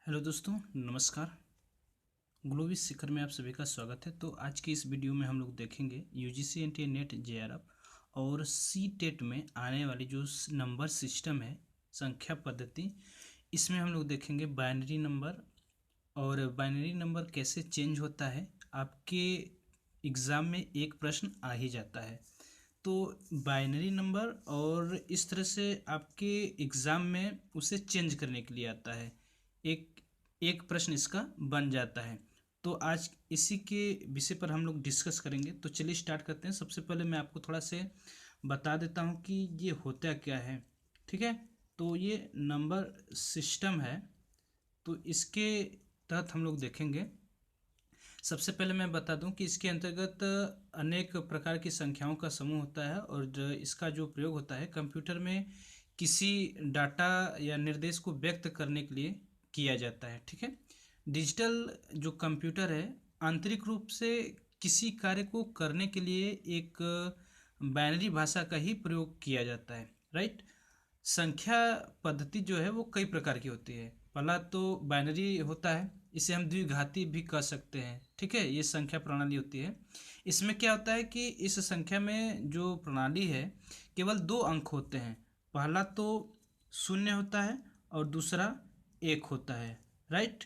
Hello दोस्तों, नमस्कार। Global शिखर में आप सभी का स्वागत है। तो आज की इस वीडियो में हम लोग देखेंगे यूजीसी एनटीए नेट जेआरएफ और सी टेट में आने वाली जो नंबर सिस्टम है, संख्या पद्धति, इसमें हम लोग देखेंगे बाइनरी नंबर। और बाइनरी नंबर कैसे चेंज होता है, आपके एग्ज़ाम में एक प्रश्न आ ही जाता है। तो बाइनरी नंबर और इस तरह से आपके एग्ज़ाम में उसे चेंज करने के लिए आता है, एक एक प्रश्न इसका बन जाता है। तो आज इसी के विषय पर हम लोग डिस्कस करेंगे। तो चलिए स्टार्ट करते हैं। सबसे पहले मैं आपको थोड़ा से बता देता हूँ कि ये होता क्या है। ठीक है, तो ये नंबर सिस्टम है। तो इसके तहत हम लोग देखेंगे। सबसे पहले मैं बता दूं कि इसके अंतर्गत अनेक प्रकार की संख्याओं का समूह होता है और इसका जो प्रयोग होता है कंप्यूटर में किसी डाटा या निर्देश को व्यक्त करने के लिए किया जाता है। ठीक है, डिजिटल जो कंप्यूटर है आंतरिक रूप से किसी कार्य को करने के लिए एक बाइनरी भाषा का ही प्रयोग किया जाता है। राइट। संख्या पद्धति जो है वो कई प्रकार की होती है। पहला तो बाइनरी होता है, इसे हम द्विघाती भी कह सकते हैं। ठीक है, ये संख्या प्रणाली होती है। इसमें क्या होता है कि इस संख्या में जो प्रणाली है केवल दो अंक होते हैं। पहला तो शून्य होता है और दूसरा एक होता है। राइट।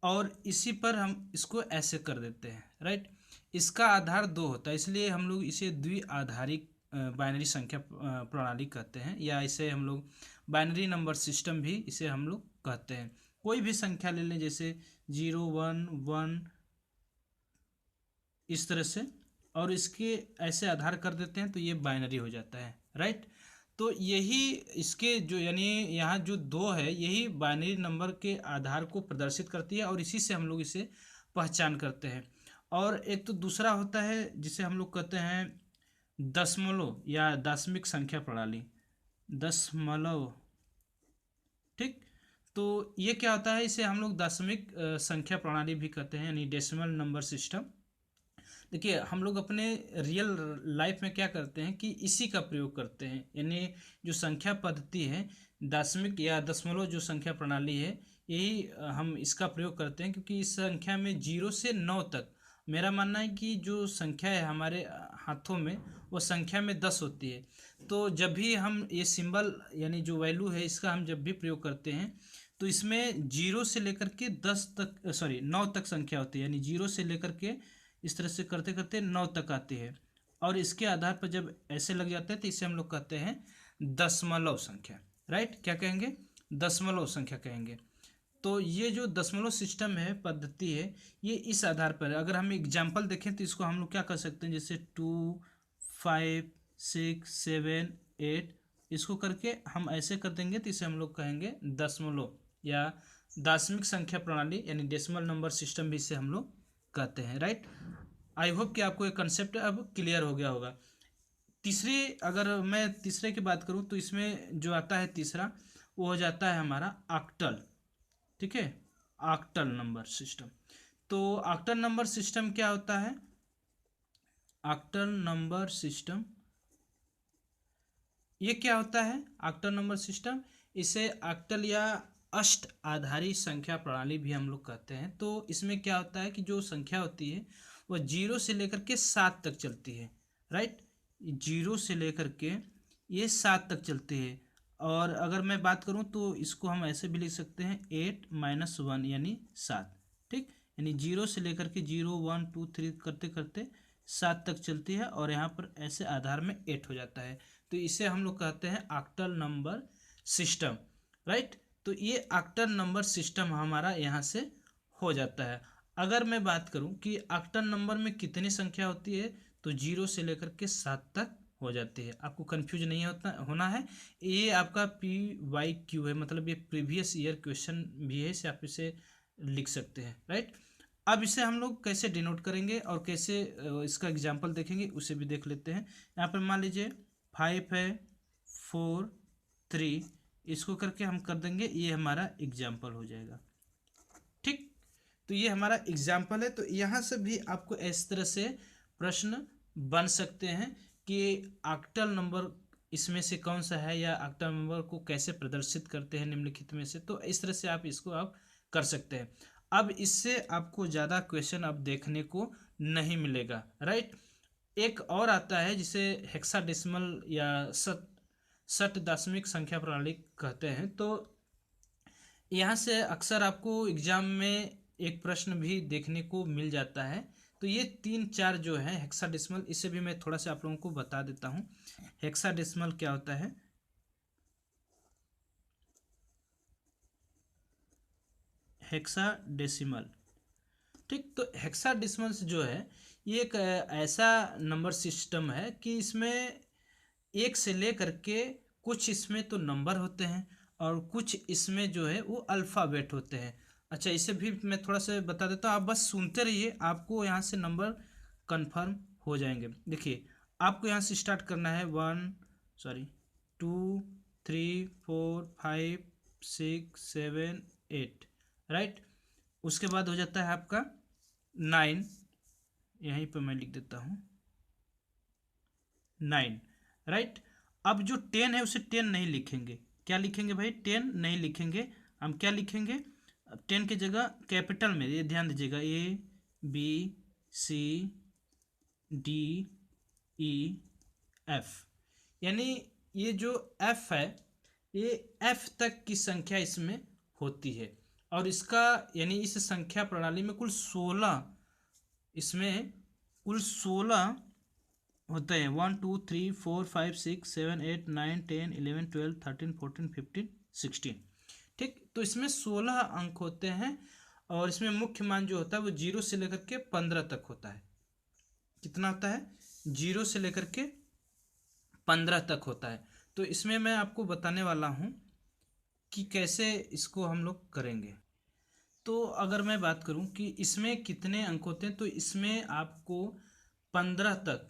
और इसी पर हम इसको ऐसे कर देते हैं। राइट। इसका आधार दो होता है, इसलिए हम लोग इसे द्विआधारी बाइनरी संख्या प्रणाली कहते हैं, या इसे हम लोग बाइनरी नंबर सिस्टम भी इसे हम लोग कहते हैं। कोई भी संख्या ले लें, जैसे 0 1 1 इस तरह से, और इसके ऐसे आधार कर देते हैं तो ये बाइनरी हो जाता है। राइट। तो यही इसके जो यानी यहाँ जो दो है यही बाइनरी नंबर के आधार को प्रदर्शित करती है और इसी से हम लोग इसे पहचान करते हैं। और एक तो दूसरा होता है जिसे हम लोग कहते हैं दशमलव या दशमिक संख्या प्रणाली। दशमलव। ठीक। तो ये क्या होता है, इसे हम लोग दशमिक संख्या प्रणाली भी कहते हैं, यानी डेसिमल नंबर सिस्टम। देखिए, हम लोग अपने रियल लाइफ में क्या करते हैं कि इसी का प्रयोग करते हैं, यानी जो संख्या पद्धति है दशमिक या दशमलव जो संख्या प्रणाली है, यही हम इसका प्रयोग करते हैं। क्योंकि इस संख्या में 0 से 9 तक, मेरा मानना है कि जो संख्या है हमारे हाथों में वो संख्या में 10 होती है। तो जब भी हम ये सिंबल यानी जो वैल्यू है इसका हम जब भी प्रयोग करते हैं तो इसमें 0 से लेकर के 10 तक, सॉरी 9 तक संख्या होती है। यानी 0 से लेकर के इस तरह से करते करते 9 तक आती है। और इसके आधार पर जब ऐसे लग जाते हैं तो इसे हम लोग कहते हैं दशमलव संख्या। राइट। क्या कहेंगे? दशमलव संख्या कहेंगे। तो ये जो दशमलव सिस्टम है, पद्धति है, ये इस आधार पर है। अगर हम एग्जाम्पल देखें तो इसको हम लोग क्या कर सकते हैं, जैसे 2 5 6 7 8, इसको करके हम ऐसे कर देंगे तो इसे हम लोग कहेंगे दशमलव या दशमिक संख्या प्रणाली, यानी डेसिमल नंबर सिस्टम भी इसे हम लोग कहते हैं। राइट। आई होप कि आपको ये कंसेप्ट अब क्लियर हो गया होगा। तीसरी, अगर मैं तीसरे की बात करूं तो इसमें जो आता है तीसरा, वो हो जाता है हमारा ऑक्टल। ठीक है, ऑक्टल नंबर सिस्टम। तो ऑक्टल नंबर सिस्टम क्या होता है? ऑक्टल नंबर सिस्टम ये क्या होता है? ऑक्टल नंबर सिस्टम, इसे ऑक्टल या अष्ट आधारी संख्या प्रणाली भी हम लोग कहते हैं। तो इसमें क्या होता है कि जो संख्या होती है वह 0 से लेकर के 7 तक चलती है। राइट। 0 से लेकर के ये 7 तक चलती है। और अगर मैं बात करूं तो इसको हम ऐसे भी लिख सकते हैं 8 - 1 यानी 7। ठीक। यानी 0 से लेकर के 0 1 2 3 करते करते 7 तक चलती है और यहाँ पर ऐसे आधार में 8 हो जाता है। तो इसे हम लोग कहते हैं ऑक्टल नंबर सिस्टम। राइट। तो ये ऑक्टल नंबर सिस्टम हमारा यहाँ से हो जाता है। अगर मैं बात करूँ कि ऑक्टल नंबर में कितनी संख्या होती है, तो 0 से लेकर के 7 तक हो जाती है। आपको कंफ्यूज नहीं होना है। ये आपका PYQ है, मतलब ये प्रीवियस ईयर क्वेश्चन भी है, इसे आप इसे लिख सकते हैं। राइट। अब इसे हम लोग कैसे डिनोट करेंगे और कैसे इसका एग्जाम्पल देखेंगे उसे भी देख लेते हैं। यहाँ पर मान लीजिए 5 है, 4 3, इसको करके हम कर देंगे, ये हमारा एग्जाम्पल हो जाएगा। ठीक। तो ये हमारा एग्जाम्पल है। तो यहाँ से भी आपको इस तरह से प्रश्न बन सकते हैं कि ऑक्टल नंबर इसमें से कौन सा है, या ऑक्टल नंबर को कैसे प्रदर्शित करते हैं निम्नलिखित में से। तो इस तरह से आप इसको आप कर सकते हैं। अब इससे आपको ज़्यादा क्वेश्चन अब देखने को नहीं मिलेगा, राइट। एक और आता है जिसे हेक्साडेसिमल या शत दशमिक संख्या प्रणाली कहते हैं। तो यहाँ से अक्सर आपको एग्जाम में एक प्रश्न भी देखने को मिल जाता है। तो ये 3 4 जो है हेक्साडेसिमल, इसे भी मैं थोड़ा सा आप लोगों को बता देता हूँ। हेक्साडेसिमल क्या होता है? हेक्साडेसिमल, ठीक। तो हेक्साडेसिमल जो है ये एक ऐसा नंबर सिस्टम है कि इसमें एक से लेकर के कुछ इसमें तो नंबर होते हैं और कुछ इसमें जो है वो अल्फ़ाबेट होते हैं। अच्छा, इसे भी मैं थोड़ा सा बता देता हूँ, आप बस सुनते रहिए, आपको यहाँ से नंबर कंफर्म हो जाएंगे। देखिए, आपको यहाँ से स्टार्ट करना है 2 3 4 5 6 7 8, राइट। उसके बाद हो जाता है आपका 9, यहीं पर मैं लिख देता हूँ 9, राइट। अब जो 10 है उसे 10 नहीं लिखेंगे। क्या लिखेंगे भाई? 10 नहीं लिखेंगे। हम क्या लिखेंगे? 10 की जगह कैपिटल में, ये ध्यान दीजिएगा, ABCDEF, यानी ये जो F है ये F तक की संख्या इसमें होती है। और इसका यानी इस संख्या प्रणाली में कुल 16, इसमें कुल 16 होते हैं। 1 2 3 4 5 6 7 8 9 10 11 12 13 14 15 16, ठीक। तो इसमें 16 अंक होते हैं और इसमें मुख्य मान जो होता है वो 0 से लेकर के 15 तक होता है। कितना होता है? 0 से लेकर के 15 तक होता है। तो इसमें मैं आपको बताने वाला हूँ कि कैसे इसको हम लोग करेंगे। तो अगर मैं बात करूं कि इसमें कितने अंक होते हैं, तो इसमें आपको 15 तक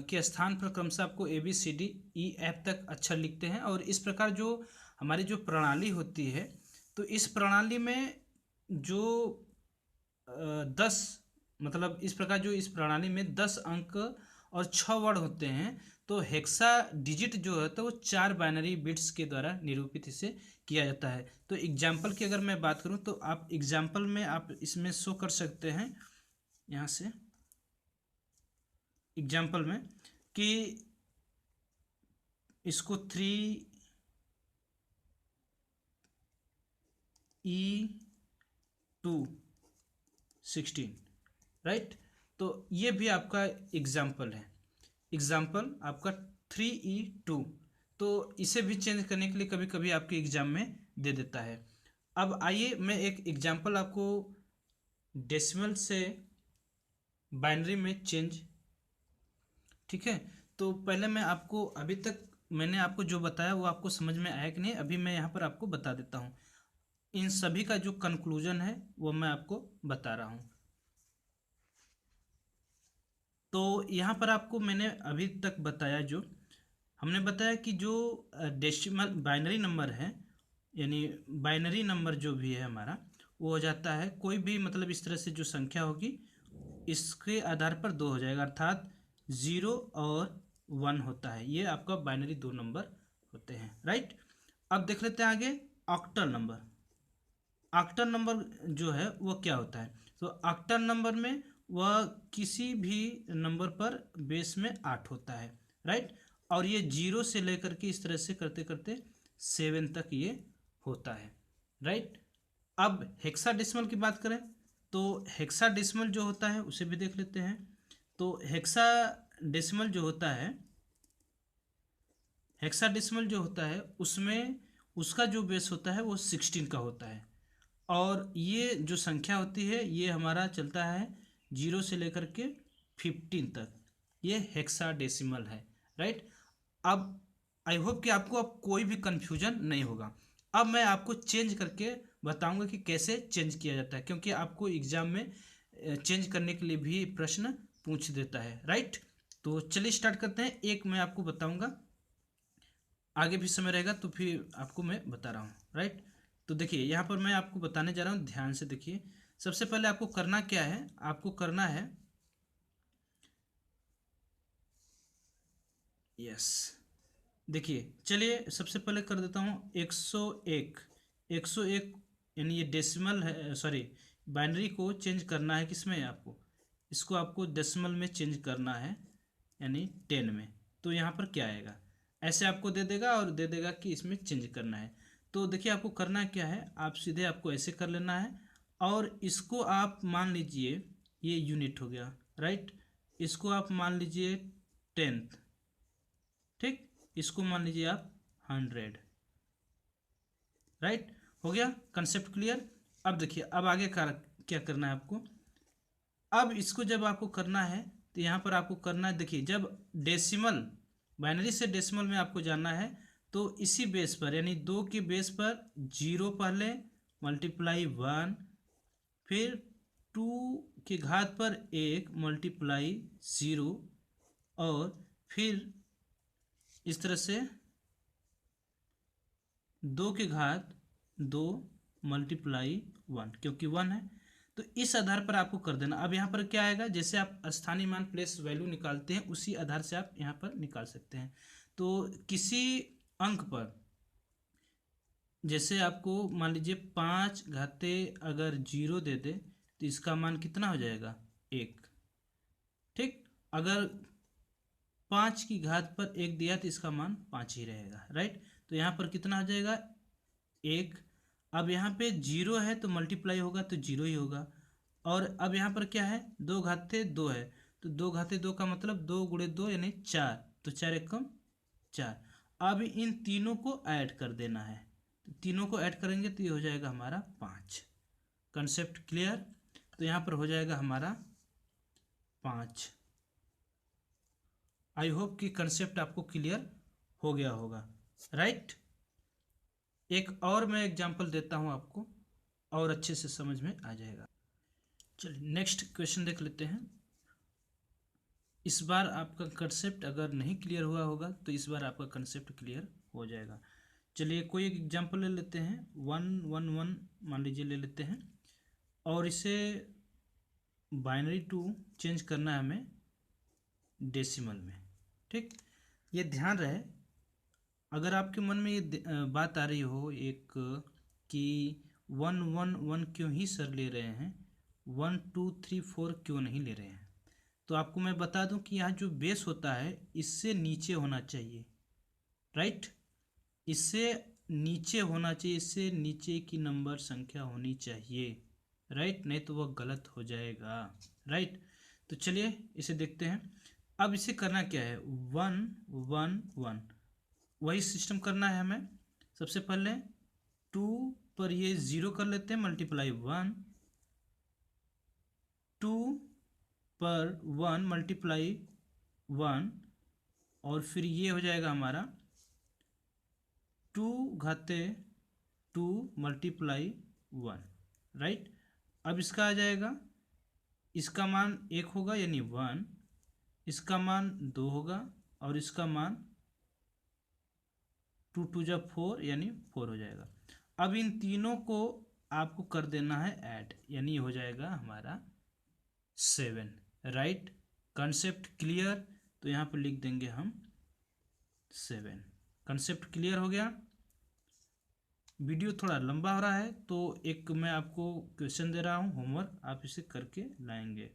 के स्थान पर क्रमशः आपको ABCDEF तक अक्षर लिखते हैं। और इस प्रकार जो हमारी जो प्रणाली होती है, तो इस प्रणाली में जो 10, मतलब इस प्रकार जो इस प्रणाली में 10 अंक और 6 वर्ड होते हैं। तो हेक्सा डिजिट जो है तो वो 4 बाइनरी बिट्स के द्वारा निरूपित इसे किया जाता है। तो एग्जाम्पल की अगर मैं बात करूं तो आप एग्जाम्पल में आप इसमें शो कर सकते हैं यहाँ से एग्जाम्पल में कि इसको 3E216, राइट। तो ये भी आपका एग्जाम्पल है, एग्जाम्पल आपका 3E2। तो इसे भी चेंज करने के लिए कभी कभी आपके एग्जाम में दे देता है। अब आइए मैं एक एग्जाम्पल आपको डेसिमल से बाइनरी में चेंज, ठीक है। तो पहले मैं आपको, अभी तक मैंने आपको जो बताया वो आपको समझ में आया कि नहीं, अभी मैं यहाँ पर आपको बता देता हूँ। इन सभी का जो कंक्लूजन है वो मैं आपको बता रहा हूँ। तो यहाँ पर आपको मैंने अभी तक बताया, जो हमने बताया कि जो डेसिमल बाइनरी नंबर है, यानी बाइनरी नंबर जो भी है हमारा, वो हो जाता है कोई भी, मतलब इस तरह से जो संख्या होगी इसके आधार पर 2 हो जाएगा, अर्थात 0 और 1 होता है। ये आपका बाइनरी 2 नंबर होते हैं, राइट। अब देख लेते हैं आगे ऑक्टल नंबर। ऑक्टल नंबर जो है वो क्या होता है? तो ऑक्टल नंबर में वह किसी भी नंबर पर बेस में 8 होता है, राइट। और ये 0 से लेकर के इस तरह से करते करते 7 तक ये होता है, राइट। अब हेक्साडेसिमल की बात करें तो हेक्साडेसिमल जो होता है उसे भी देख लेते हैं। तो हेक्साडेसिमल जो होता है, हेक्साडेसिमल जो होता है उसमें उसका जो बेस होता है वो 16 का होता है। और ये जो संख्या होती है ये हमारा चलता है 0 से लेकर के 15 तक, ये हेक्साडेसिमल है, राइट। अब आई होप कि आपको अब कोई भी कन्फ्यूजन नहीं होगा। अब मैं आपको चेंज करके बताऊंगा कि कैसे चेंज किया जाता है, क्योंकि आपको एग्जाम में चेंज करने के लिए भी प्रश्न पूछ देता है, राइट। तो चलिए स्टार्ट करते हैं। एक मैं आपको बताऊंगा, आगे भी समय रहेगा तो फिर आपको मैं बता रहा हूँ, राइट। तो देखिए यहाँ पर मैं आपको बताने जा रहा हूँ, ध्यान से देखिए। सबसे पहले आपको करना क्या है? आपको करना है, यस, देखिए चलिए सबसे पहले कर देता हूँ 101। 101 यानी ये डेसिमल है, सॉरी बाइनरी को चेंज करना है किस में आपको, इसको आपको डेसिमल में चेंज करना है यानी 10 में। तो यहाँ पर क्या आएगा, ऐसे आपको दे देगा और दे देगा कि इसमें चेंज करना है। तो देखिए आपको करना क्या है, आप सीधे आपको ऐसे कर लेना है और इसको आप मान लीजिए ये यूनिट हो गया, राइट। इसको आप मान लीजिए 10th, ठीक। इसको मान लीजिए आप 100, राइट। हो गया कंसेप्ट क्लियर। अब देखिए अब आगे क्या करना है आपको। अब इसको जब आपको करना है तो यहाँ पर आपको करना है, देखिए जब डेसिमल बाइनरी से डेसिमल में आपको जाना है तो इसी बेस पर यानी 2 के बेस पर 0 पहले मल्टीप्लाई 1, फिर 2 के घात पर 1 मल्टीप्लाई 0 और फिर इस तरह से 2 के घात 2 मल्टीप्लाई 1, क्योंकि 1 है तो इस आधार पर आपको कर देना। अब यहाँ पर क्या आएगा, जैसे आप स्थानीय मान प्लेस वैल्यू निकालते हैं उसी आधार से आप यहाँ पर निकाल सकते हैं। तो किसी अंक पर जैसे आपको मान लीजिए 5 घाते अगर 0 दे दे तो इसका मान कितना हो जाएगा 1, ठीक। अगर 5 की घात पर 1 दिया तो इसका मान 5 ही रहेगा, राइट। तो यहाँ पर कितना हो जाएगा 1। अब यहाँ पे 0 है तो मल्टीप्लाई होगा तो 0 ही होगा। और अब यहाँ पर क्या है 2 घाते 2 है तो 2 घाते 2 का मतलब 2 गुणे 2 यानी 4, तो 4 एकम 4। अब इन तीनों को ऐड कर देना है, तो तीनों को ऐड करेंगे तो ये हो जाएगा हमारा 5। Concept clear. तो यहाँ पर हो जाएगा हमारा 5। आई होप कि कंसेप्ट आपको क्लियर हो गया होगा, राइट। एक और मैं एग्जांपल देता हूँ आपको और अच्छे से समझ में आ जाएगा। चलिए नेक्स्ट क्वेश्चन देख लेते हैं। इस बार आपका कंसेप्ट अगर नहीं क्लियर हुआ होगा तो इस बार आपका कंसेप्ट क्लियर हो जाएगा। चलिए कोई एक एग्जांपल ले लेते हैं, 111 मान लीजिए ले लेते हैं और इसे बाइनरी टू चेंज करना है हमें डेसिमल में, ठीक। ये ध्यान रहे अगर आपके मन में ये बात आ रही हो एक कि 111 क्यों ही सर ले रहे हैं, 1 2 3 4 क्यों नहीं ले रहे हैं, तो आपको मैं बता दूं कि यहाँ जो बेस होता है इससे नीचे होना चाहिए, राइट। इससे नीचे होना चाहिए, इससे नीचे की नंबर संख्या होनी चाहिए, राइट, नहीं तो वह गलत हो जाएगा, राइट। तो चलिए इसे देखते हैं। अब इसे करना क्या है, 1 1 1 वही सिस्टम करना है हमें। सबसे पहले 2 पर ये 0 कर लेते हैं मल्टीप्लाई 1, 2 पर 1 मल्टीप्लाई 1 और फिर ये हो जाएगा हमारा 2 घाते 2 मल्टीप्लाई 1, राइट। अब इसका आ जाएगा, इसका मान 1 होगा यानी 1, इसका मान 2 होगा और इसका मान 2 2 जा 4 यानी 4 हो जाएगा। अब इन तीनों को आपको कर देना है ऐड, यानी हो जाएगा हमारा 7, राइट। Concept clear. तो यहाँ पर लिख देंगे हम 7। कंसेप्ट क्लियर हो गया। वीडियो थोड़ा लंबा हो रहा है तो एक मैं आपको क्वेश्चन दे रहा हूँ होमवर्क, आप इसे करके लाएंगे।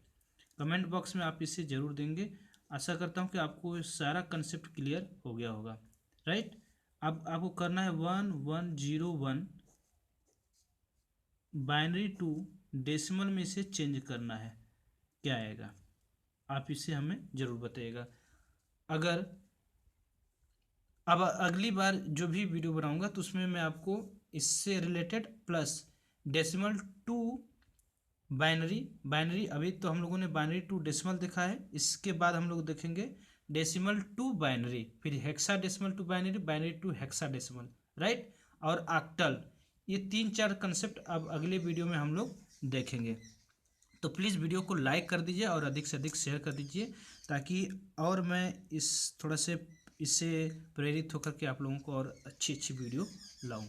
कमेंट बॉक्स में आप इसे ज़रूर देंगे। आशा करता हूँ कि आपको सारा कंसेप्ट क्लियर हो गया होगा, राइट। अब आपको करना है 1 1 0 1 बाइनरी टू डेसिमल में इसे चेंज करना है, क्या आएगा आप इसे हमें ज़रूर बताइएगा। अगर अब अगली बार जो भी वीडियो बनाऊंगा तो उसमें मैं आपको इससे related plus decimal to binary अभी तो हम लोगों ने बाइनरी टू डेसिमल देखा है, इसके बाद हम लोग देखेंगे डेसिमल टू बाइनरी, फिर hexadecimal to binary, binary to hexadecimal, right, और ऑक्टल। ये 3 4 कंसेप्ट अब अगले वीडियो में हम लोग देखेंगे। तो प्लीज़ वीडियो को लाइक कर दीजिए और अधिक से अधिक शेयर कर दीजिए ताकि और मैं इस थोड़ा से इससे प्रेरित होकर के आप लोगों को और अच्छी अच्छी वीडियो लाऊं।